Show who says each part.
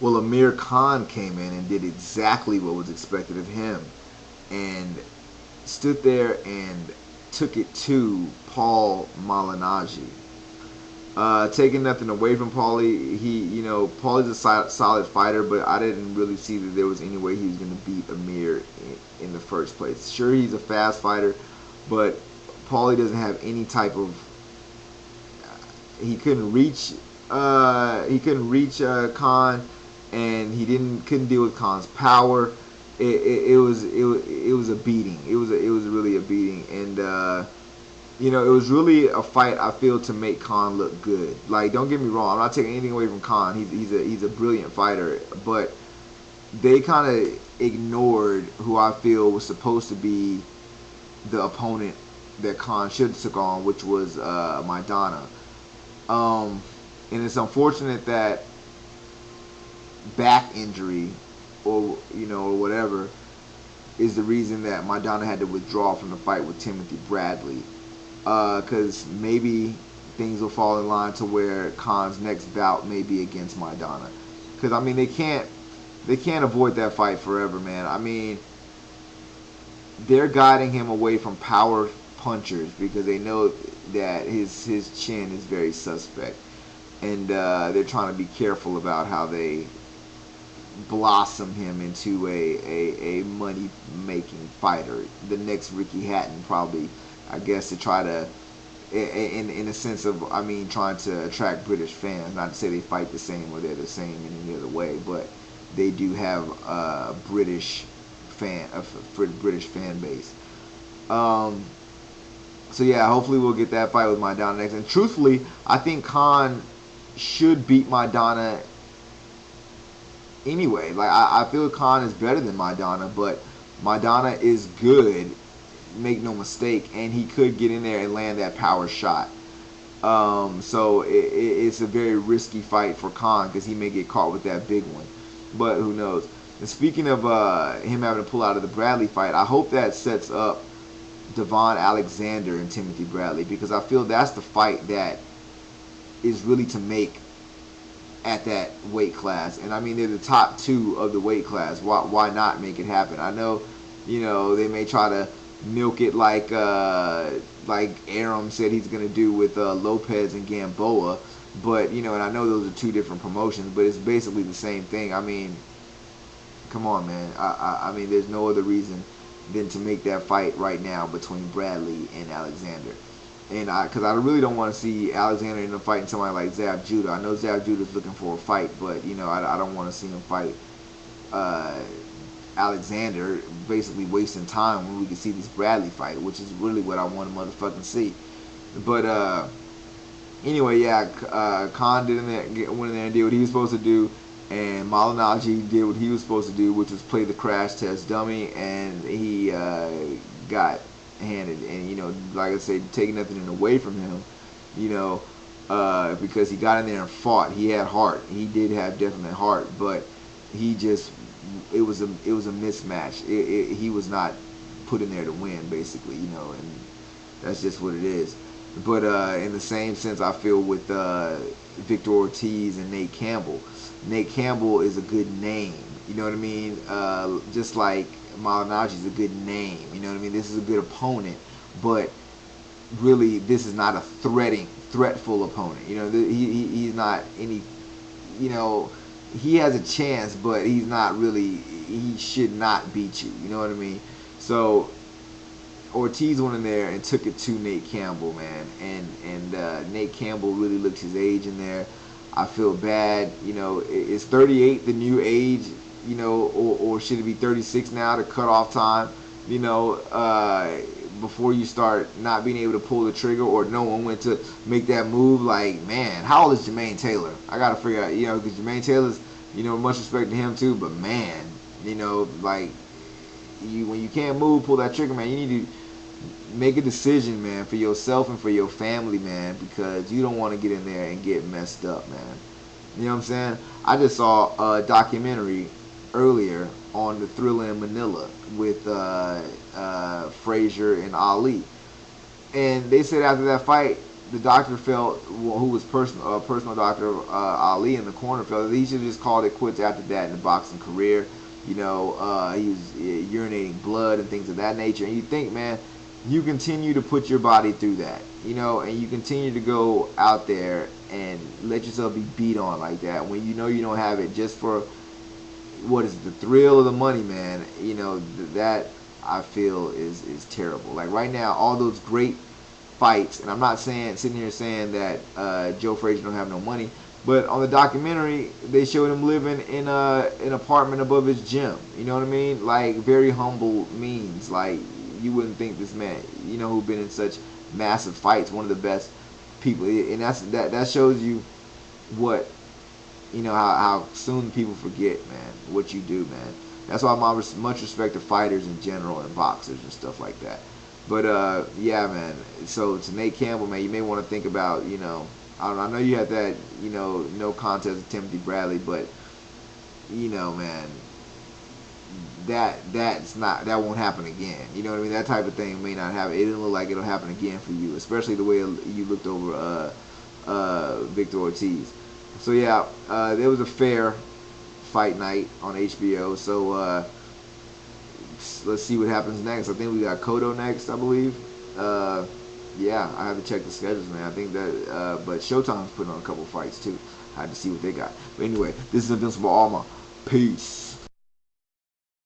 Speaker 1: Well, Amir Khan came in and did exactly what was expected of him, and stood there and took it to Paul Malignaggi. Taking nothing away from Paulie, Paulie's a solid fighter, but I didn't really see that there was any way he was going to beat Amir in the first place. Sure, he's a fast fighter, but Paulie doesn't have any type of. He couldn't reach. Khan, and couldn't deal with Khan's power. It was a beating. It was really a beating, and it was really a fight, I feel, to make Khan look good. Like, don't get me wrong, I'm not taking anything away from Khan. He's a brilliant fighter, but they kind of ignored who I feel was supposed to be the opponent that Khan should have took on, which was Maidana. And it's unfortunate that back injury, or whatever, is the reason that Maidana had to withdraw from the fight with Timothy Bradley. Because maybe things will fall in line to where Khan's next bout may be against Maidana. Because I mean, they can't avoid that fight forever, man. I mean, they're guiding him away from power punchers because they know that his chin is very suspect, and they're trying to be careful about how they blossom him into a money making fighter. The next Ricky Hatton, probably, I guess, to try to, in a sense of, I mean, trying to attract British fans. Not to say they fight the same or they're the same in any other way, but they do have a British fan base. So yeah, hopefully we'll get that fight with Maidana next. And truthfully, I think Khan should beat Maidana anyway. Like, I feel Khan is better than Maidana, but Maidana is good, make no mistake, and he could get in there and land that power shot. So it's a very risky fight for Khan because he may get caught with that big one, but who knows. And speaking of him having to pull out of the Bradley fight, I hope that sets up Devon Alexander and Timothy Bradley, because I feel that's the fight that is really to make at that weight class. And I mean, they're the top two of the weight class. Why not make it happen? I know, they may try to milk it like Aram said he's going to do with Lopez and Gamboa, but and I know those are two different promotions, but it's basically the same thing. I mean, come on, man. I mean, there's no other reason than to make that fight right now between Bradley and Alexander. And because I really don't want to see Alexander in a fight and somebody like Zab Judah. I know Zab Judah's looking for a fight, but I don't want to see him fight Alexander, basically wasting time when we can see this Bradley fight, which is really what I want to motherfucking see. But anyway, yeah, Khan went in there and did what he was supposed to do, and Malignaggi did what he was supposed to do, which was play the crash test dummy, and he got handed. And like I said, taking nothing away from him, because he got in there and fought. He had heart. He did have definite heart, but he just it was a mismatch. He was not put in there to win, basically, and that's just what it is. But in the same sense, I feel with Victor Ortiz and Nate Campbell. Nate Campbell is a good name, you know what I mean? Just like Malignaggi is a good name, you know what I mean? This is a good opponent, but really, this is not a threatful opponent. He's not any, he has a chance, but he's not really, he should not beat you, you know what I mean? So Ortiz went in there and took it to Nate Campbell, man, and Nate Campbell really looked his age in there. I feel bad, is 38 the new age, or should it be 36 now, the cutoff time, before you start not being able to pull the trigger, or no one went to make that move? Like, man, how old is Jermaine Taylor? I gotta figure out, because Jermaine Taylor's, much respect to him too, but man, like, when you can't move, pull that trigger, man, you need to make a decision, man, for yourself and for your family, man, because you don't want to get in there and get messed up, man. You know what I'm saying? I just saw a documentary earlier on the Thriller in Manila with Frazier and Ali, and they said after that fight, the doctor felt, who was personal doctor Ali in the corner, felt that he should have just called it quits after that in the boxing career. You know, he was urinating blood and things of that nature. And you think, man, you continue to put your body through that, you know, and you continue to go out there and let yourself be beat on like that when you know you don't have it, just for what is the thrill of the money, man. You know, that I feel is terrible. Like right now, all those great fights, and I'm not sitting here saying that Joe Frazier don't have no money, but on the documentary they showed him living in an apartment above his gym. You know what I mean? Like very humble means. Like you wouldn't think this man, you know, who've been in such massive fights, one of the best people, and that shows you what, you know, how soon people forget, man, what you do, man. That's why I'm much respect to fighters in general and boxers and stuff like that. But yeah, man. So to Nate Campbell, man, you may want to think about, you know, I know you had that, you know, no contest with Timothy Bradley, but you know, man, that won't happen again. You know what I mean? That type of thing may not happen. It didn't look like it'll happen again for you, especially the way you looked over Victor Ortiz. So yeah, there was a fair fight night on HBO. So let's see what happens next. I think we got Cotto next, I believe. Yeah, I have to check the schedules, man. I think that, but Showtime's putting on a couple fights too. I had to see what they got. But anyway, this is Invincible Alma. Peace.